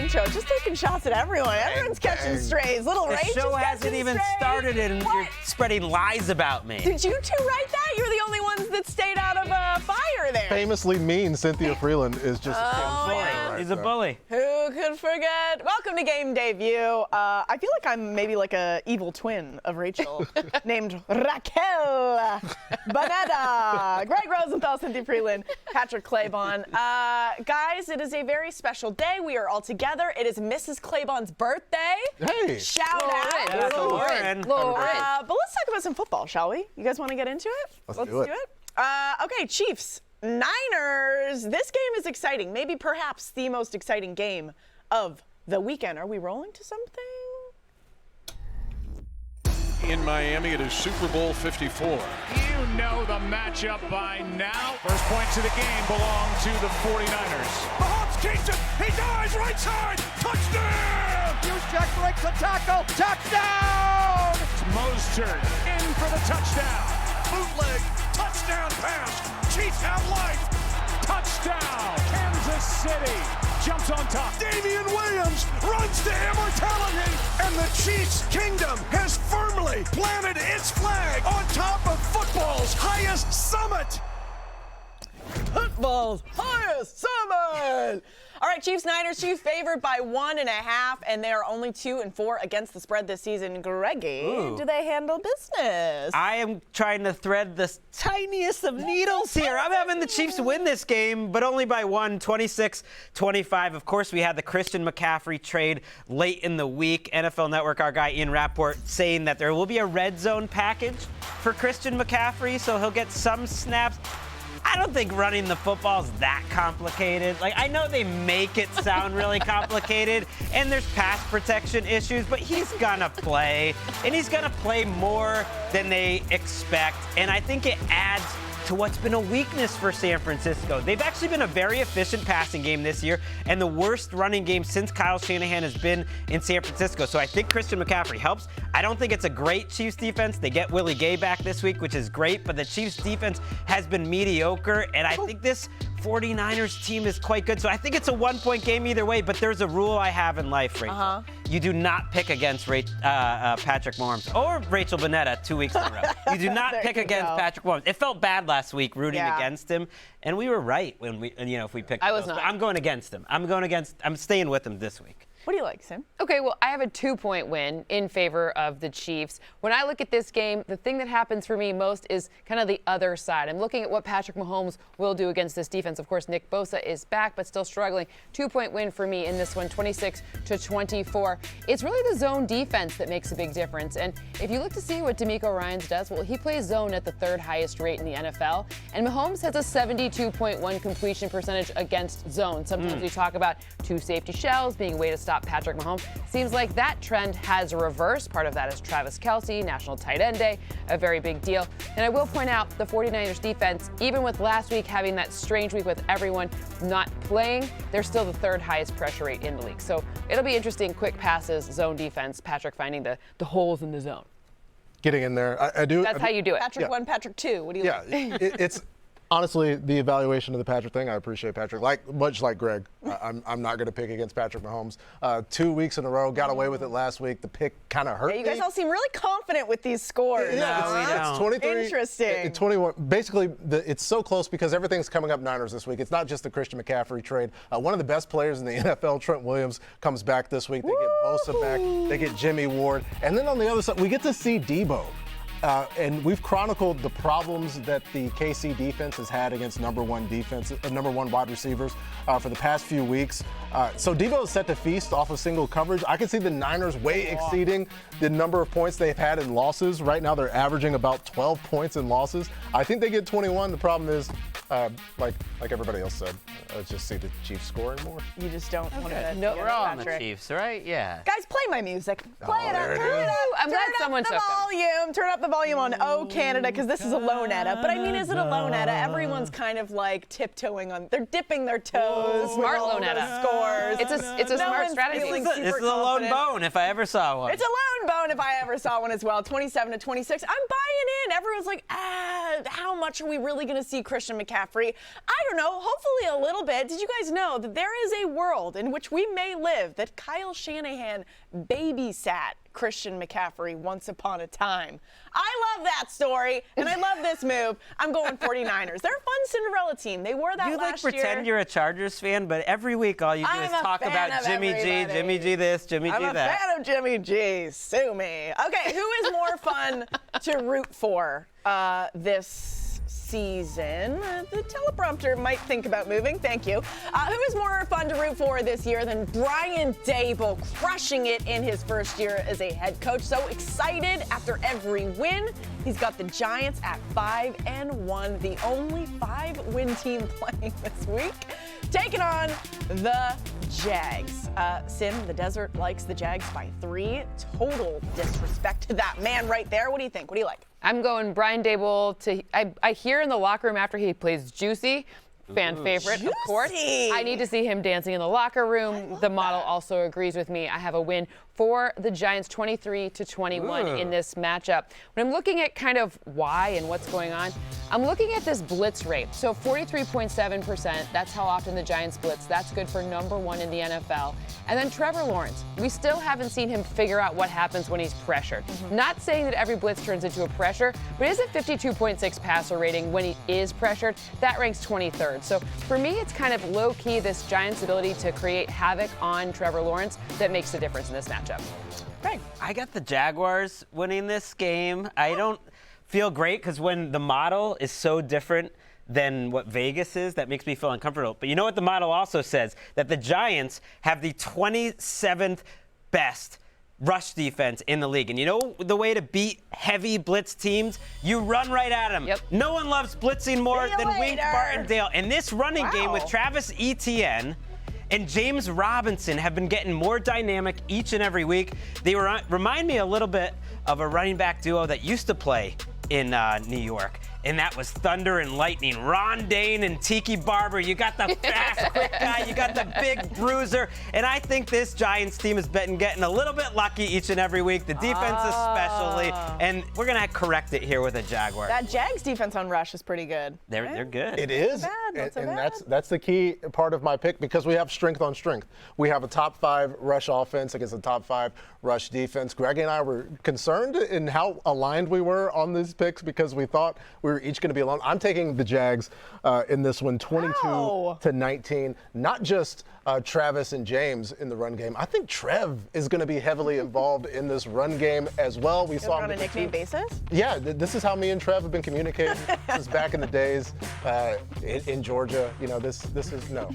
intro. Just taking shots at everyone. Everyone's catching strays. Little Ray just The show hasn't even started and you're spreading lies about me. Did you two write that? You're the only ones that stayed out of fire there. Famously mean Cynthia Freeland is just He's a bully. Who could forget? Welcome to Game Day View. I feel like I'm maybe like a evil twin of Rachel named Raquel Bonetta. Greg Rosenthal, Cynthia Freeland, Patrick Claybon. Guys, it is a very special day. We are all together. It is Mrs. Claybon's birthday. Hey. Shout out. Lauren. But let's talk about some football, shall we? You guys want to get into it? Let's do it. Okay, Chiefs, Niners. This game is exciting. Maybe perhaps the most exciting game of the weekend. Are we rolling to something? In Miami, it is Super Bowl 54. You know the matchup by now. First points of the game belong to the 49ers. Mahomes keeps it. He dives right side. Touchdown! Juszczyk breaks the tackle. Touchdown! It's Mostert in for the touchdown. Bootleg. Touchdown pass. Chiefs have life. Touchdown! Kansas City jumps on top. Damian Williams runs to immortality. And the Chiefs' kingdom has firmly planted its flag on top of football's highest summit. Football's highest summit. All right, Chiefs, Niners, Chiefs favored by 1.5, and they are only 2-4 against the spread this season. Greggy, do they handle business? I am trying to thread the tiniest of needles here. I'm having the Chiefs win this game, but only by 1, 26-25. Of course, we had the Christian McCaffrey trade late in the week. NFL Network, our guy Ian Rapport, saying that there will be a red zone package for Christian McCaffrey, so he'll get some snaps. I don't think running the football is that complicated. Like, I know they make it sound really complicated, and there's pass protection issues, but he's gonna play, and he's gonna play more than they expect, and I think it adds to what's been a weakness for San Francisco. They've actually been a very efficient passing game this year and the worst running game since Kyle Shanahan has been in San Francisco. So I think Christian McCaffrey helps. I don't think it's a great Chiefs defense. They get Willie Gay back this week, which is great, but the Chiefs defense has been mediocre, and I think this 49ers team is quite good. So I think it's a 1-point game either way, but there's a rule I have in life, Rachel. You do not pick against Patrick Mahomes or Rachel Bonetta 2 weeks in a row. You do not pick against Patrick Mahomes. It felt bad last week rooting against him, and we were right when we, if we picked. I was not. I'm going against him. I'm staying with him this week. What do you like, Sim? Okay, well, I have a 2-point win in favor of the Chiefs. When I look at this game, the thing that happens for me most is kind of the other side. I'm looking at what Patrick Mahomes will do against this defense. Of course, Nick Bosa is back, but still struggling. 2-point win for me in this one, 26-24. It's really the zone defense that makes a big difference. And if you look to see what D'Amico Ryans does, well, he plays zone at the 3rd highest rate in the NFL. And Mahomes has a 72.1 completion percentage against zone. Sometimes we talk about 2 safety shells being a way to stop Patrick Mahomes. Seems like that trend has reversed. Part of that is Travis Kelce, National Tight End Day, a very big deal. And I will point out the 49ers defense, even with last week having that strange week with everyone not playing, they're still the 3rd highest pressure rate in the league. So it'll be interesting. Quick passes, zone defense, Patrick finding the holes in the zone. Getting in there. I do. That's how you do it. Patrick 1, Patrick 2. What do you like? It's honestly the evaluation of the Patrick thing. I appreciate Patrick. Much like Greg, I'm not going to pick against Patrick Mahomes. 2 weeks in a row, got away with it last week. The pick kind of hurt me. You guys all seem really confident with these scores. It's 23. Interesting. 21. Basically, it's so close because everything's coming up Niners this week. It's not just the Christian McCaffrey trade. One of the best players in the NFL, Trent Williams, comes back this week. They get Bosa back. They get Jimmy Ward. And then on the other side, we get to see Debo. And we've chronicled the problems that the KC defense has had against number one wide receivers for the past few weeks. So Debo is set to feast off of single coverage. I can see the Niners way exceeding the number of points they've had in losses. Right now they're averaging about 12 points in losses. I think they get 21. The problem is, like everybody else said, I just see the Chiefs scoring more. You just don't want to. No, we're all on the Chiefs, right? Yeah. Guys, play my music. Play it up. Turn it up. I'm glad someone took it. Turn up the volume on Oh Canada, because this is a lone edit. But I mean, is it a lone edit? Everyone's kind of like tiptoeing on. They're dipping their toes. Smart lone edit. Scores. It's a smart strategy. This is a lone bone if I ever saw one. It's a lone bone if I ever saw one as well. 27-26. I'm buying in. Everyone's like, how much are we really going to see Christian McCaffrey? I don't know. Hopefully a little little bit, did you guys know that there is a world in which we may live that Kyle Shanahan babysat Christian McCaffrey once upon a time? I love that story, and I love this move. I'm going 49ers. They're a fun Cinderella team. They wore that last year. You pretend you're a Chargers fan, but every week all you do is talk about Jimmy G, Jimmy G this, Jimmy G that. I'm a fan of Jimmy G. Sue me. Okay, who is more fun to root for this season? The teleprompter might think about moving. Thank you. Who is more fun to root for this year than Brian Daboll, crushing it in his first year as a head coach? So excited after every win. He's got the Giants at 5-1, the only 5-win team playing this week, taking on the Jags. Sim, the desert likes the Jags by 3. Total disrespect to that man right there. What do you think? What do you like? I'm going Brian Daboll I hear in the locker room after he plays Juicy, fan favorite, of course. I need to see him dancing in the locker room. The model also agrees with me. I have a win for the Giants, 23-21 in this matchup. When I'm looking at kind of why and what's going on, I'm looking at this blitz rate. So 43.7%, that's how often the Giants blitz. That's good for number 1 in the NFL. And then Trevor Lawrence, we still haven't seen him figure out what happens when he's pressured. Not saying that every blitz turns into a pressure, but it is a 52.6 passer rating when he is pressured. That ranks 23rd. So for me, it's kind of low-key this Giants' ability to create havoc on Trevor Lawrence that makes the difference in this matchup. Greg. I got the Jaguars winning this game. I don't feel great because when the model is so different than what Vegas is, that makes me feel uncomfortable. But you know what the model also says? That the Giants have the 27th best rush defense in the league. And you know the way to beat heavy blitz teams? You run right at them. Yep. No one loves blitzing more than Wink Martindale. And this running game with Travis Etienne and James Robinson have been getting more dynamic each and every week. They remind me a little bit of a running back duo that used to play in New York, and that was Thunder and Lightning. Ron Dane and Tiki Barber. You got the fast, quick guy. You got the big bruiser. And I think this Giants team has been getting a little bit lucky each and every week, the defense especially. And we're going to correct it here with a Jaguar. That Jags defense on rush is pretty good. They're good. It is, Not so and bad. that's the key part of my pick because we have strength on strength. We have a top 5 rush offense against a top 5 rush defense. Greg and I were concerned in how aligned we were on these picks because we thought we were each going to be alone. I'm taking the Jags in this one, 22-19. Not just Travis and James in the run game. I think Trev is going to be heavily involved in this run game as well. We saw him on a nickname basis? Yeah, this is how me and Trev have been communicating since back in the days in Georgia. You know, this is no.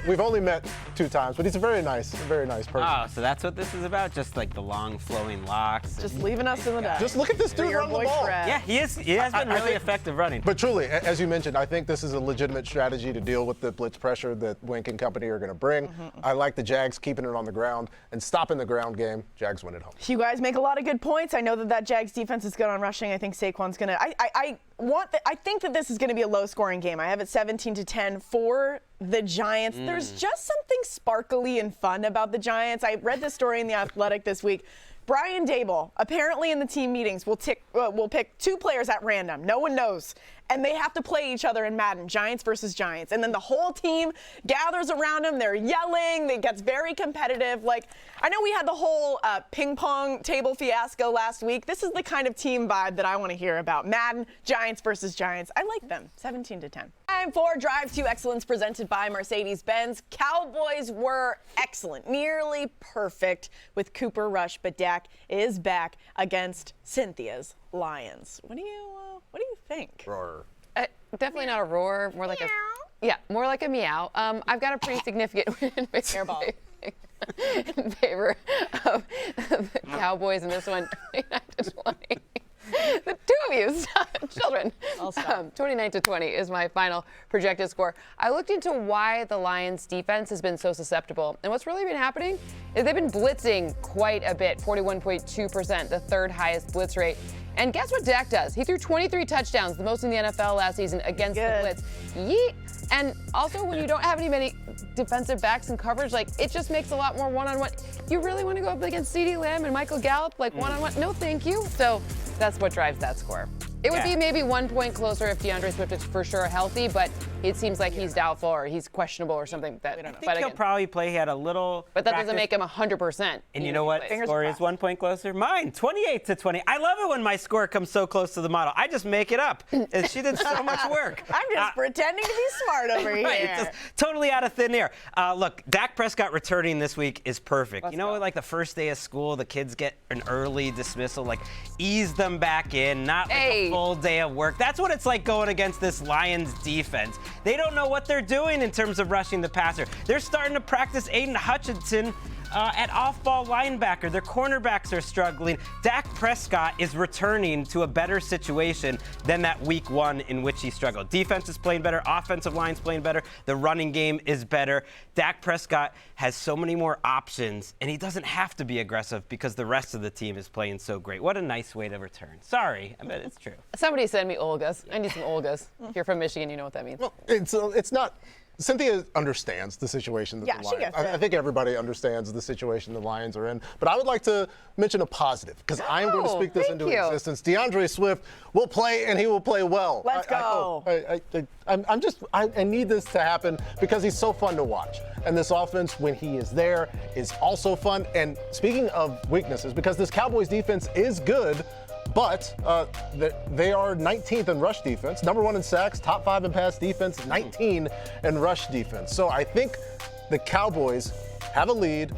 We've only met 2 times, but he's a very nice person. Oh, so that's what this is about? Just like the long flowing locks. Just leaving us in the dust. Just look at this dude Your run the boy ball. Trev. Yeah, he has been really effective running. But truly, as you mentioned, I think this is a legitimate strategy to deal with the blitz pressure that Wink and company are going to bring. I like the Jags keeping it on the ground and stopping the ground game. Jags win at home. You guys make a lot of good points. I know that Jags defense is good on rushing. I think Saquon's going to I think that this is going to be a low-scoring game. I have it 17-10 for the Giants. There's just something sparkly and fun about the Giants. I read this story in The Athletic this week. Brian Daboll, apparently in the team meetings, will pick 2 players at random. No one knows. And they have to play each other in Madden, Giants versus Giants. And then the whole team gathers around him. They're yelling. It gets very competitive. Like, I know we had the whole ping pong table fiasco last week. This is the kind of team vibe that I want to hear about. Madden, Giants versus Giants. I like them. 17-10. Time for Drive to Excellence presented by Mercedes-Benz. Cowboys were excellent, nearly perfect with Cooper Rush, but Dak is back against Cynthia's Lions. What do you think? Roar. Definitely not a roar, more like more like a meow. I've got a pretty significant win in favor of the Cowboys in this one, 29-20. The 2 of you, stop, children. 29-20 is my final projected score. I looked into why the Lions defense has been so susceptible. And what's really been happening is they've been blitzing quite a bit, 41.2%, the 3rd highest blitz rate. And guess what Dak does? He threw 23 touchdowns, the most in the NFL last season against the blitz. Yeet. And also when you don't have many defensive backs in coverage, like it just makes a lot more one-on-one. You really want to go up against CeeDee Lamb and Michael Gallup, like one-on-one? No, thank you. So that's what drives that score. It would be maybe 1 point closer if DeAndre Swift is for sure healthy, but it seems like he's doubtful or he's questionable or something. That we don't know. I think he'll probably play. He had a little. But that doesn't make him 100%. And you know what? Score is 1 point closer. Mine, 28-20. I love it when my score comes so close to the model. I just make it up. And she did so much work. I'm just pretending to be smart over here. Right, just totally out of thin air. Look, Dak Prescott returning this week is perfect. Let's you know, go. like the first day of school, the kids get an early dismissal, like ease them back in, not like a full day of work. That's what it's like going against this Lions defense. They don't know what they're doing in terms of rushing the passer. They're starting to practice Aiden Hutchinson at off-ball linebacker. Their cornerbacks are struggling. Dak Prescott is returning to a better situation than that week 1 in which he struggled. Defense is playing better. Offensive line's playing better. The running game is better. Dak Prescott has so many more options, and he doesn't have to be aggressive because the rest of the team is playing so great. What a nice way to return. Sorry, I bet it's true. Somebody send me Olgas. I need some Olgas. If you're from Michigan, you know what that means. Well, it's not. Cynthia understands the situation that the she Lions. gets it. I think everybody understands the situation the Lions are in. But I would like to mention a positive because I am going to speak this into existence. DeAndre Swift will play and he will play well. Let's go. I need this to happen because he's so fun to watch. And this offense, when he is there, is also fun. And speaking of weaknesses, because this Cowboys defense is good, but they are 19th in rush defense, number 1 in sacks, top 5 in pass defense, 19 in rush defense. So I think the Cowboys have a lead,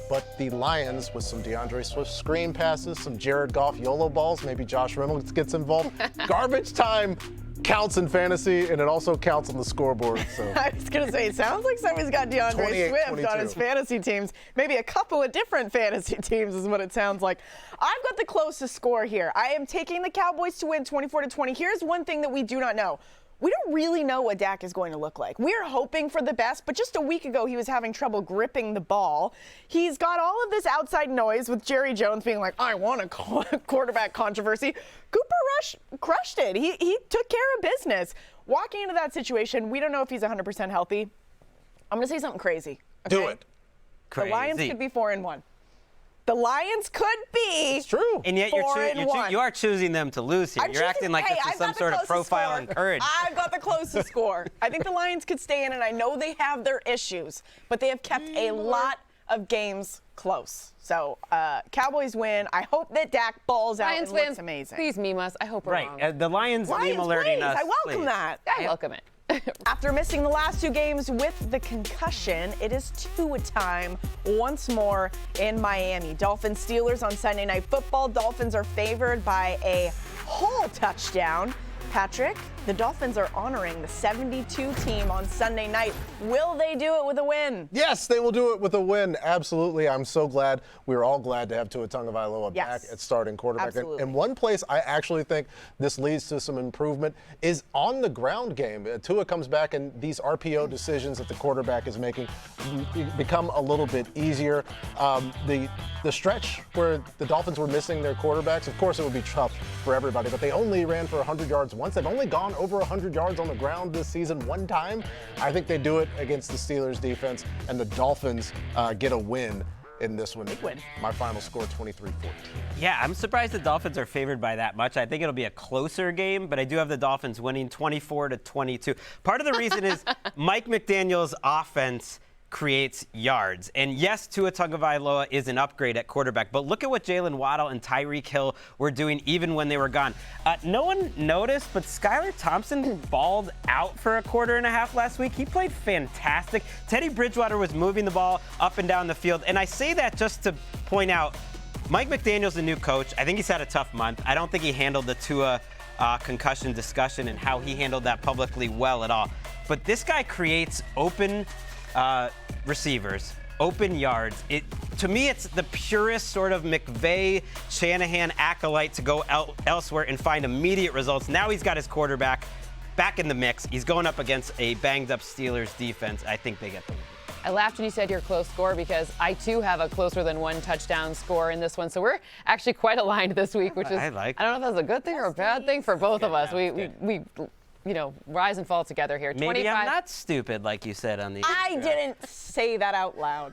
but the Lions, with some DeAndre Swift screen passes, some Jared Goff YOLO balls, maybe Josh Reynolds gets involved. Garbage time counts in fantasy, and it also counts on the scoreboard. So I was going to say, it sounds like somebody's got DeAndre Swift on his fantasy teams. Maybe a couple of different fantasy teams is what it sounds like. I've got the closest score here. I am taking the Cowboys to win 24-20. Here's one thing that we do not know. We don't really know what Dak is going to look like. We're hoping for the best, but just a week ago, he was having trouble gripping the ball. He's got all of this outside noise with Jerry Jones being like, I want a quarterback controversy. Cooper Rush crushed it. He took care of business. Walking into that situation, we don't know if he's 100% healthy. I'm going to say something crazy. Okay? do it. Crazy. The Lions could be 4-1. The Lions could be. It's true. And yet you are choosing them to lose here. You're acting like this is some sort of profile on courage. I've got the closest score. I think the Lions could stay in, and I know they have their issues, but they have kept a lot of games close. So Cowboys win. I hope that Dak balls out Lions and looks fans, amazing. please meme us. I hope we're wrong. Right. The Lions meme alerting us. I welcome please. that. I welcome it. After missing the last 2 games with the concussion, it is Tua time once more in Miami. Dolphins Steelers on Sunday Night Football. Dolphins are favored by a whole touchdown. Patrick, the Dolphins are honoring the 72 team on Sunday night. Will they do it with a win? Yes, they will do it with a win. Absolutely. I'm so glad. We're all glad to have Tua Tagovailoa back at starting quarterback. Absolutely. And one place I actually think this leads to some improvement is on the ground game. Tua comes back, and these RPO decisions that the quarterback is making become a little bit easier. The stretch where the Dolphins were missing their quarterbacks, of course it would be tough for everybody, but they only ran for 100 yards once. They've only gone over 100 yards on the ground this season one time. I think they do it against the Steelers defense, and the Dolphins get a win in this one. Big win. My final score, 23-14. Yeah, I'm surprised the Dolphins are favored by that much. I think it'll be a closer game, but I do have the Dolphins winning 24-22. Part of the reason is Mike McDaniel's offense creates yards. And yes, Tua Tagovailoa is an upgrade at quarterback, but look at what Jalen Waddle and Tyreek Hill were doing even when they were gone. No one noticed, but Skylar Thompson balled out for a quarter and a half last week. He played fantastic. Teddy Bridgewater was moving the ball up and down the field. And I say that just to point out, Mike McDaniel's a new coach. I think he's had a tough month. I don't think he handled the Tua concussion discussion and how he handled that publicly well at all. But this guy creates open receivers, open yards. To me, it's the purest sort of McVay, Shanahan acolyte to go elsewhere and find immediate results. Now he's got his quarterback back in the mix. He's going up against a banged-up Steelers defense. I think they get the win. I laughed when you said your close score because I, too, have a closer than 1 touchdown score in this one. So we're actually quite aligned this week, which is, I don't know if that's a good thing or a bad thing for both of us. We rise and fall together here. Maybe 25. I'm not stupid, like you said on the. I didn't say that out loud.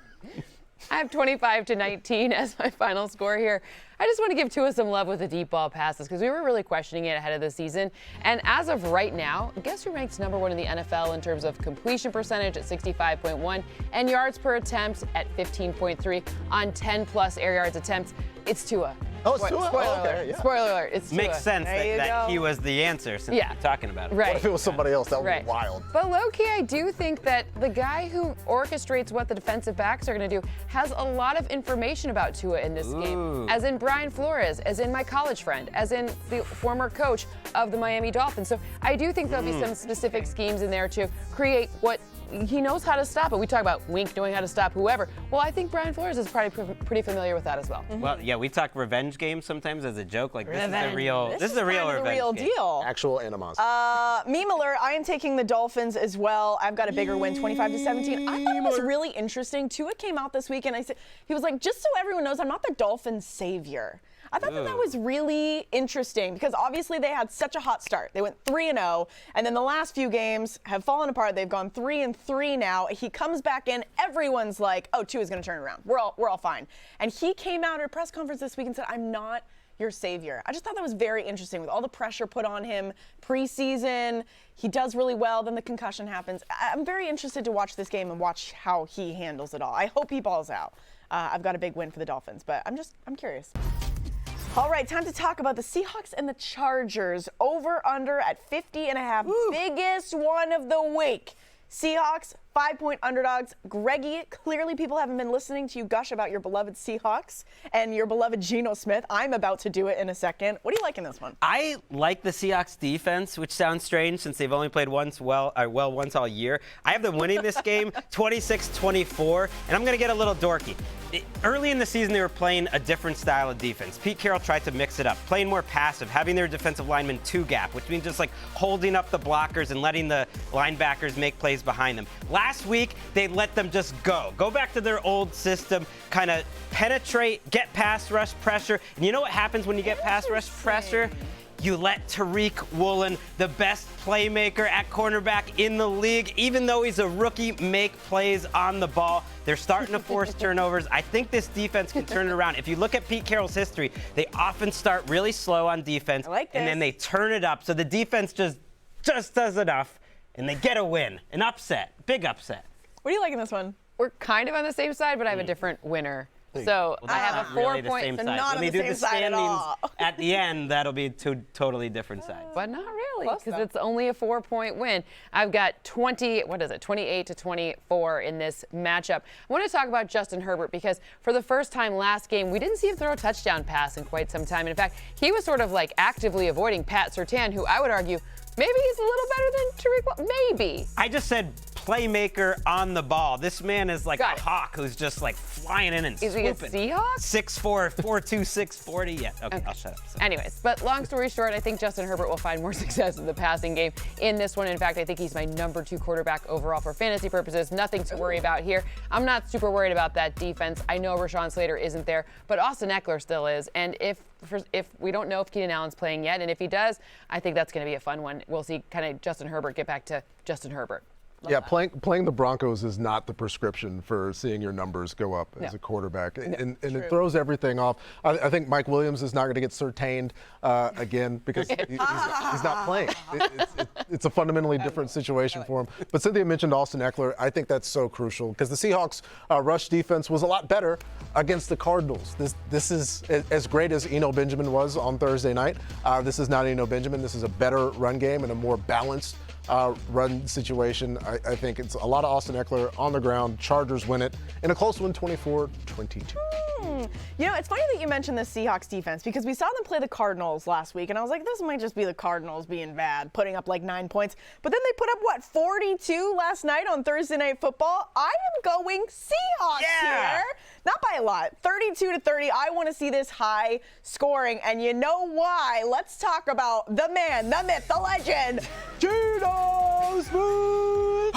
I have 25-19 as my final score here. I just want to give Tua some love with the deep ball passes because we were really questioning it ahead of the season. And as of right now, guess who ranks number 1 in the NFL in terms of completion percentage at 65.1 and yards per attempt at 15.3 on 10+ air yards attempts? It's Tua. Oh, it's Tua? Spoiler Oh, okay, alert. yeah. Spoiler alert. It's Tua. Makes sense There you that go. he was the answer since Yeah. we're talking about it. Right. What if it was somebody else? That would Right. be wild. But low-key, I do think that the guy who orchestrates what the defensive backs are going to do has a lot of information about Tua in this game, as in Brian Flores, as in my college friend, as in the former coach of the Miami Dolphins. So I do think there'll be some specific schemes in there to create what he knows how to stop it. We talk about Wink knowing how to stop whoever. Well, I think Brian Flores is probably pretty familiar with that as well. Well, yeah, we talk revenge games sometimes as a joke. Like, this is a real, This is a real kind of the revenge real game. deal. Actual animosity. Meme alert, I am taking the Dolphins as well. I've got a bigger win, 25-17. I thought it was really interesting. Tua came out this week and he was like, just so everyone knows, I'm not the Dolphins' savior. I thought that was really interesting because obviously they had such a hot start. They went 3-0, and then the last few games have fallen apart. They've gone 3-3 now. He comes back in, everyone's like, "Oh, Tua's going to turn it around. We're all fine." And he came out at a press conference this week and said, "I'm not your savior." I just thought that was very interesting with all the pressure put on him preseason. He does really well, then the concussion happens. I'm very interested to watch this game and watch how he handles it all. I hope he balls out. I've got a big win for the Dolphins, but I'm curious. All right, time to talk about the Seahawks and the Chargers. Over under at 50.5. Biggest one of the week. Seahawks, 5-point underdogs. Greggy, clearly people haven't been listening to you gush about your beloved Seahawks and your beloved Geno Smith. I'm about to do it in a second. What do you like in this one? I like the Seahawks defense, which sounds strange since they've only played once once all year. I have them winning this game 26-24, and I'm going to get a little dorky. Early in the season, they were playing a different style of defense. Pete Carroll tried to mix it up, playing more passive, having their defensive linemen two-gap, which means just like holding up the blockers and letting the linebackers make plays behind them. Last week, they let them just go back to their old system, kind of penetrate, get pass rush pressure. And you know what happens when you get pass rush pressure? You let Tariq Woolen, the best playmaker at cornerback in the league, even though he's a rookie, make plays on the ball. They're starting to force turnovers. I think this defense can turn it around. If you look at Pete Carroll's history, they often start really slow on defense, and then they turn it up. So the defense just does enough, and they get a win, an upset, big upset. What do you like in this one? We're kind of on the same side, but I have a different winner. So I have a 4-point. Same So side. not When on they the do the same side at standings all. at the end, that'll be two totally different sides. But not really, Close, because though. it's only a 4-point win. I've got 28-24 in this matchup. I want to talk about Justin Herbert because for the first time last game, we didn't see him throw a touchdown pass in quite some time. In fact, he was sort of like actively avoiding Pat Surtain, who I would argue maybe he's a little better than Tariq Woolen. Maybe. I just said playmaker on the ball. This man is like Got a it. hawk who's just like flying in and Is he a swooping. Seahawk? 6'4", 4'2", 640. Yeah, okay, I'll shut up. So. Anyways, but long story short, I think Justin Herbert will find more success in the passing game in this one. In fact, I think he's my number 2 quarterback overall for fantasy purposes. Nothing to worry about here. I'm not super worried about that defense. I know Rashawn Slater isn't there, but Austin Eckler still is. And if we don't know if Keenan Allen's playing yet, and if he does, I think that's going to be a fun one. We'll see kind of Justin Herbert get back to Justin Herbert. Yeah, playing the Broncos is not the prescription for seeing your numbers go up as a quarterback. And it throws everything off. I think Mike Williams is not going to get certained again because he's not playing. It's a fundamentally different situation for him. But Cynthia mentioned Austin Eckler. I think that's so crucial because the Seahawks' rush defense was a lot better against the Cardinals. This is as great as Eno Benjamin was on Thursday night. This is not Eno Benjamin. This is a better run game and a more balanced run situation. I think it's a lot of Austin Eckler on the ground. Chargers win it in a close one, 24-22. You know, it's funny that you mentioned the Seahawks defense because we saw them play the Cardinals last week, and I was like, this might just be the Cardinals being bad, putting up like 9 points. But then they put up, 42 last night on Thursday Night Football? I am going Seahawks here. Not by a lot. 32-30. I want to see this high scoring, and you know why? Let's talk about the man, the myth, the legend, Geno Smith.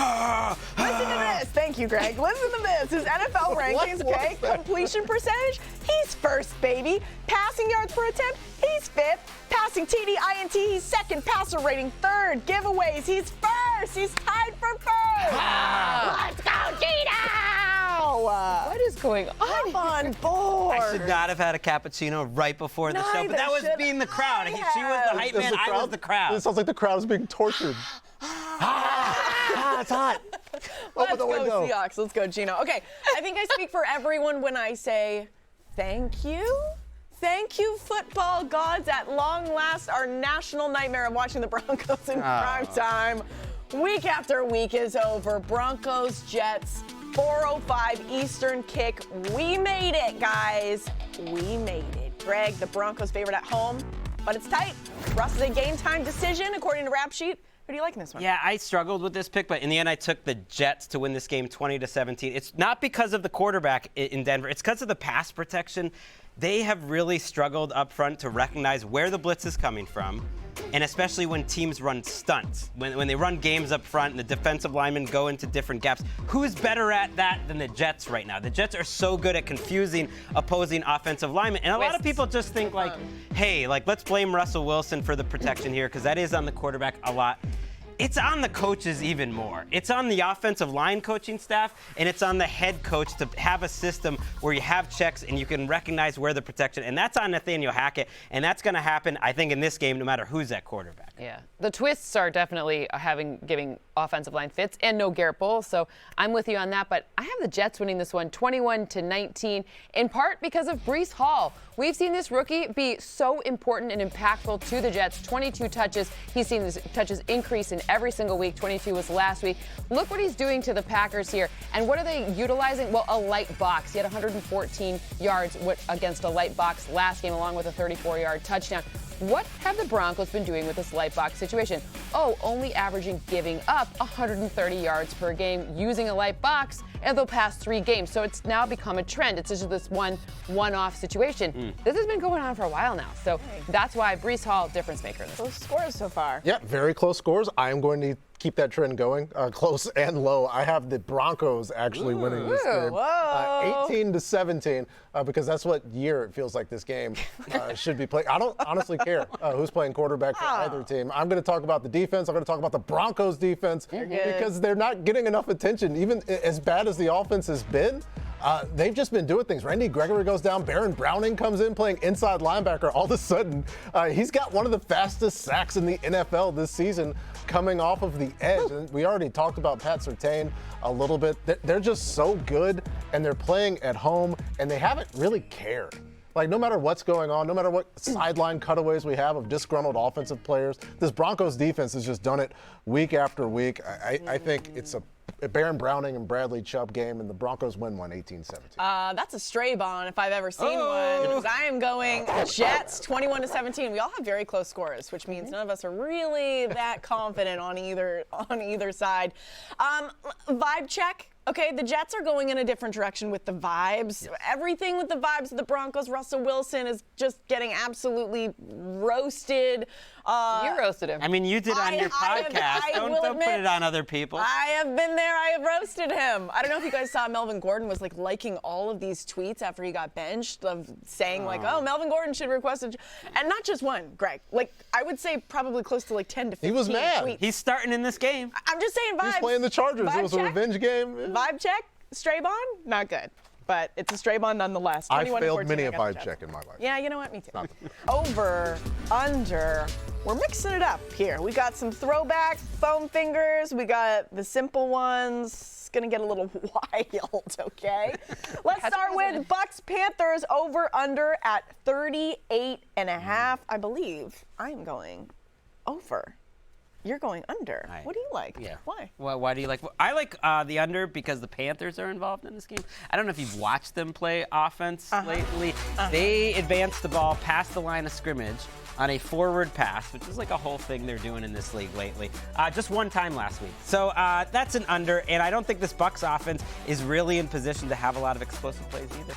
Listen to this. Thank you, Greg. Listen to this. His NFL rankings, okay? Completion percentage, he's first, baby. Passing yards per attempt, he's fifth. Passing TD, INT, he's second. Passer rating, third. Giveaways, he's first. He's tied for first. Let's go, Geno! What is going on? Hop on board. I should not have had a cappuccino right before the show, but that was Neither being the should crowd. I She was the hype Is man, the I was crowd- the crowd. It sounds like the crowd is being tortured. It's hot. Let's Open the go window. Seahawks. Let's go Gino. Okay, I think I speak for everyone when I say thank you. Thank you, football gods. At long last, our national nightmare of watching the Broncos in prime time, week after week, is over. Broncos, Jets, 4:05 Eastern kick. We made it, guys. We made it. Greg, the Broncos favorite at home, but it's tight. Russ is a game time decision, according to Rap Sheet. Who do you like in this one? Yeah, I struggled with this pick, but in the end, I took the Jets to win this game 20-17. It's not because of the quarterback in Denver. It's because of the pass protection. They have really struggled up front to recognize where the blitz is coming from, and especially when teams run stunts. When they run games up front and the defensive linemen go into different gaps. Who is better at that than the Jets right now? The Jets are so good at confusing opposing offensive linemen. And a lot of people just think like, hey, let's blame Russell Wilson for the protection here, because that is on the quarterback a lot. It's on the coaches even more. It's on the offensive line coaching staff, and it's on the head coach to have a system where you have checks and you can recognize where the protection, and that's on Nathaniel Hackett, and that's going to happen, I think, in this game, no matter who's at quarterback. Yeah, the twists are definitely giving offensive line fits, and no Garrett Bowles, so I'm with you on that. But I have the Jets winning this one 21-19, in part because of Breece Hall. We've seen this rookie be so important and impactful to the Jets. 22 touches. He's seen his touches increase in every single week. 22 was last week. Look what he's doing to the Packers here. And what are they utilizing? Well, a light box. He had 114 yards against a light box last game, along with a 34-yard touchdown. What have the Broncos been doing with this light box situation? Oh, only giving up 130 yards per game using a light box in the past 3 games. So it's now become a trend. It's just this one-off situation. This has been going on for a while now. So that's why Breece Hall, difference maker. Those scores so far. Yeah, very close scores. I am going to keep that trend going, close and low. I have the Broncos actually winning this game, 18-17, because that's what year it feels like this game should be played. I don't honestly care who's playing quarterback for either team. I'm going to talk about the defense. I'm going to talk about the Broncos defense because they're not getting enough attention, even as bad as the offense has been. They've just been doing things. Randy Gregory goes down. Baron Browning comes in playing inside linebacker. All of a sudden, he's got one of the fastest sacks in the NFL this season coming off of the edge. And we already talked about Pat Surtain a little bit. They're just so good, and they're playing at home, and they haven't really cared. Like, no matter what's going on, no matter what sideline cutaways we have of disgruntled offensive players, this Broncos defense has just done it week after week. I think it's a Baron Browning and Bradley Chubb game, and the Broncos win one 18-17. That's a stray bond if I've ever seen one. Because I am going Jets 21-17. We all have very close scores, which means none of us are really that confident on either side. Vibe check. Okay, the Jets are going in a different direction with the vibes. Yes. Everything with the vibes of the Broncos. Russell Wilson is just getting absolutely roasted. You roasted him. I mean, you did on your podcast. Don't put it on other people. I have been there. I have roasted him. I don't know if you guys saw Melvin Gordon was liking all of these tweets after he got benched of saying oh, Melvin Gordon should request and not just one, Greg. I would say probably close to 10 to 15 He was mad. tweets. He's starting in this game. I'm just saying vibes. He's playing the Chargers. Vibe It was a check. revenge game. Vibe check, stray bond, not good. But it's a stray bond nonetheless. I 21-14, failed many a I got the vibe Jets. check in my life. Yeah, you know what? Me too. Over, under. We're mixing it up here. We got some throwback foam fingers. We got the simple ones. It's going to get a little wild, okay? Let's start with Bucs Panthers over under at 38.5. I believe I'm going over. You're going under. What do you like? Yeah. Why? Well, why do you like? I like the under because the Panthers are involved in this game. I don't know if you've watched them play offense lately. They advance the ball past the line of scrimmage on a forward pass, which is a whole thing they're doing in this league lately. Just one time last week. So that's an under, and I don't think this Bucs offense is really in position to have a lot of explosive plays either.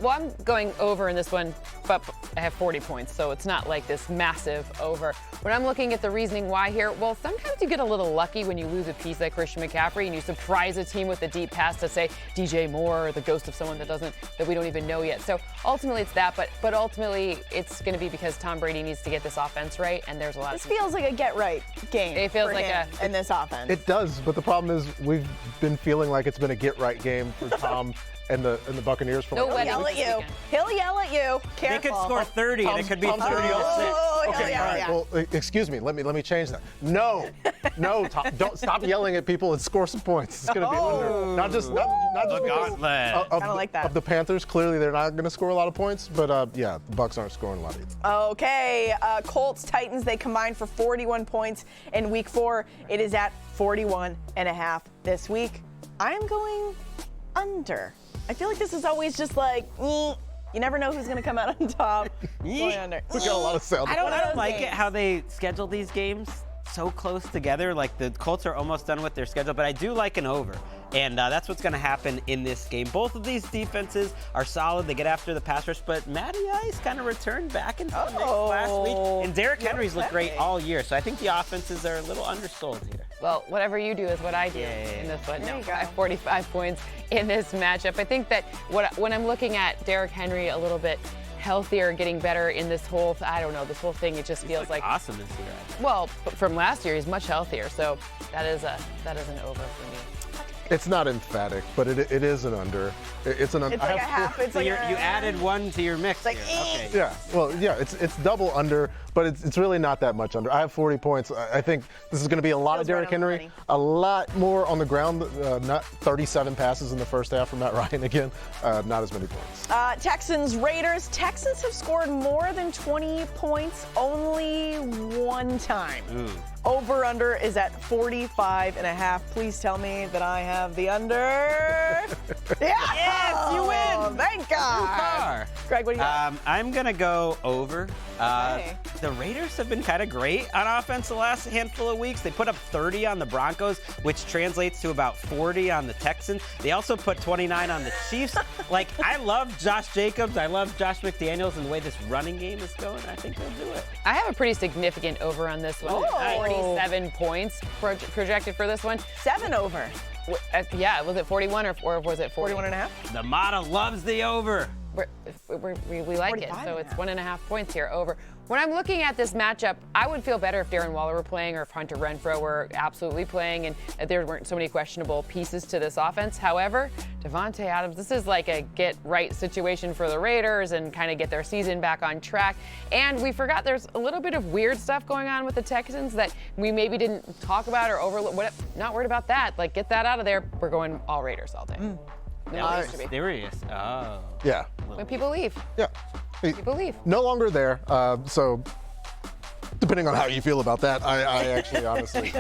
Well, I'm going over in this one, but have 40 points, so it's not like this massive over. When I'm looking at the reasoning why here, well, sometimes you get a little lucky when you lose a piece like Christian McCaffrey and you surprise a team with a deep pass to say DJ Moore or the ghost of someone that we don't even know yet. So ultimately it's that, but ultimately it's going to be because Tom Brady needs to get this offense right, and there's a lot. This feels like a get-right game. It feels for like him in this offense. It does, but the problem is we've been feeling like it's been a get-right game for Tom and the Buccaneers for No like wedding He'll yell at this you. weekend. He'll yell at you. They Careful. could score 30, and it could be 30-06. Oh, Okay, yeah, all right. yeah. Well, excuse me. Let me change that. No, Tom, don't stop yelling at people and score some points. It's going to be under. Not just because gauntlet. Kinda like that. of the Panthers. Clearly, they're not going to score a lot of points, but yeah, the Bucs aren't scoring a lot either. Okay, Colts, Titans, they combined for 41 points in week 4. It is at 41.5 this week. I am going under. I feel like this is always just like, you never know who's going to come out on top. Going under. We got a lot of sound. I don't One of those like it games. how they schedule these games so close together. Like the Colts are almost done with their schedule, but I do like an over. And that's what's going to happen in this game. Both of these defenses are solid. They get after the pass rush, but Matty Ice kind of returned back into the mix last week. And Derrick Henry's looked great all year. So I think the offenses are a little undersold here. Well, whatever you do is what I do in this one. There No, you go. I have 45 points in this matchup. I think that when I'm looking at Derrick Henry a little bit healthier, getting better in this whole, I don't know, this whole thing, it just feels like, awesome this year. well, from last year, he's much healthier. So that is an over for me. It's not emphatic, but it is an under. It's an under. It's like a half. It's So like you a, added one to your mix like, here. Okay. Yeah, well, yeah, it's double under, but it's really not that much under. I have 40 points. I think this is going to be a lot of Feels right Derrick on the Henry, money. a lot more on the ground. Not 37 passes in the first half from Matt Ryan again. Not as many points. Texans, Raiders. Texans have scored more than 20 points only one time. Over under is at 45.5. Please tell me that I have the under. Yes, you win. Thank God. Greg, what do you got? I'm going to go over. Okay. The Raiders have been kind of great on offense the last handful of weeks. They put up 30 on the Broncos, which translates to about 40 on the Texans. They also put 29 on the Chiefs. Like, I love Josh Jacobs. I love Josh McDaniels and the way this running game is going. I think they'll do it. I have a pretty significant over on this one. Oh. 47 points projected for this one. 7 over. Yeah, was it 41 or was it 40? 41.5. The model loves the over. We like it, 45 so and a it's half. 1.5 points here over. When I'm looking at this matchup, I would feel better if Darren Waller were playing or if Hunter Renfrow were absolutely playing and there weren't so many questionable pieces to this offense. However, Devontae Adams, this is like a get-right situation for the Raiders and kind of get their season back on track. And we forgot there's a little bit of weird stuff going on with the Texans that we maybe didn't talk about or overlook. Not worried about that. Like, get that out of there. We're going all Raiders all day. No, it used to be. Serious. Oh. Yeah, When people leave, yeah. people leave. No longer there. So, depending on how you feel about that, I actually honestly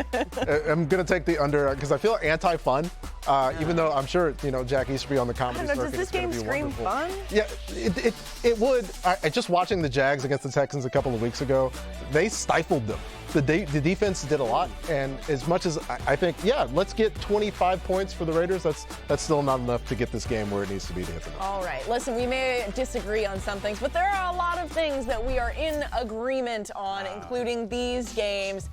am going to take the under because I feel anti-fun. Even though I'm sure Jack Easterby on the I comedy don't know, circuit does this is going game to be scream wonderful. fun? Yeah, it would. I just watching the Jags against the Texans a couple of weeks ago, they stifled them. The defense did a lot, and as much as I think, yeah, let's get 25 points for the Raiders. That's still not enough to get this game where it needs to be to hit the number. All right. Listen, we may disagree on some things, but there are a lot of things that we are in agreement on, including these games.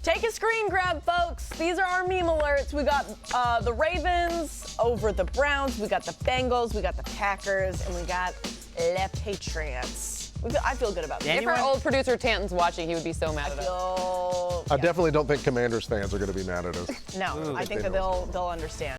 Take a screen grab, folks. These are our meme alerts. We got the Ravens over the Browns. We got the Bengals. We got the Packers. And we got Le Patriots. I feel good about this. If our old producer Tanton's watching, he would be so mad at us. I definitely don't think Commanders fans are going to be mad at us. No, I think that they'll understand.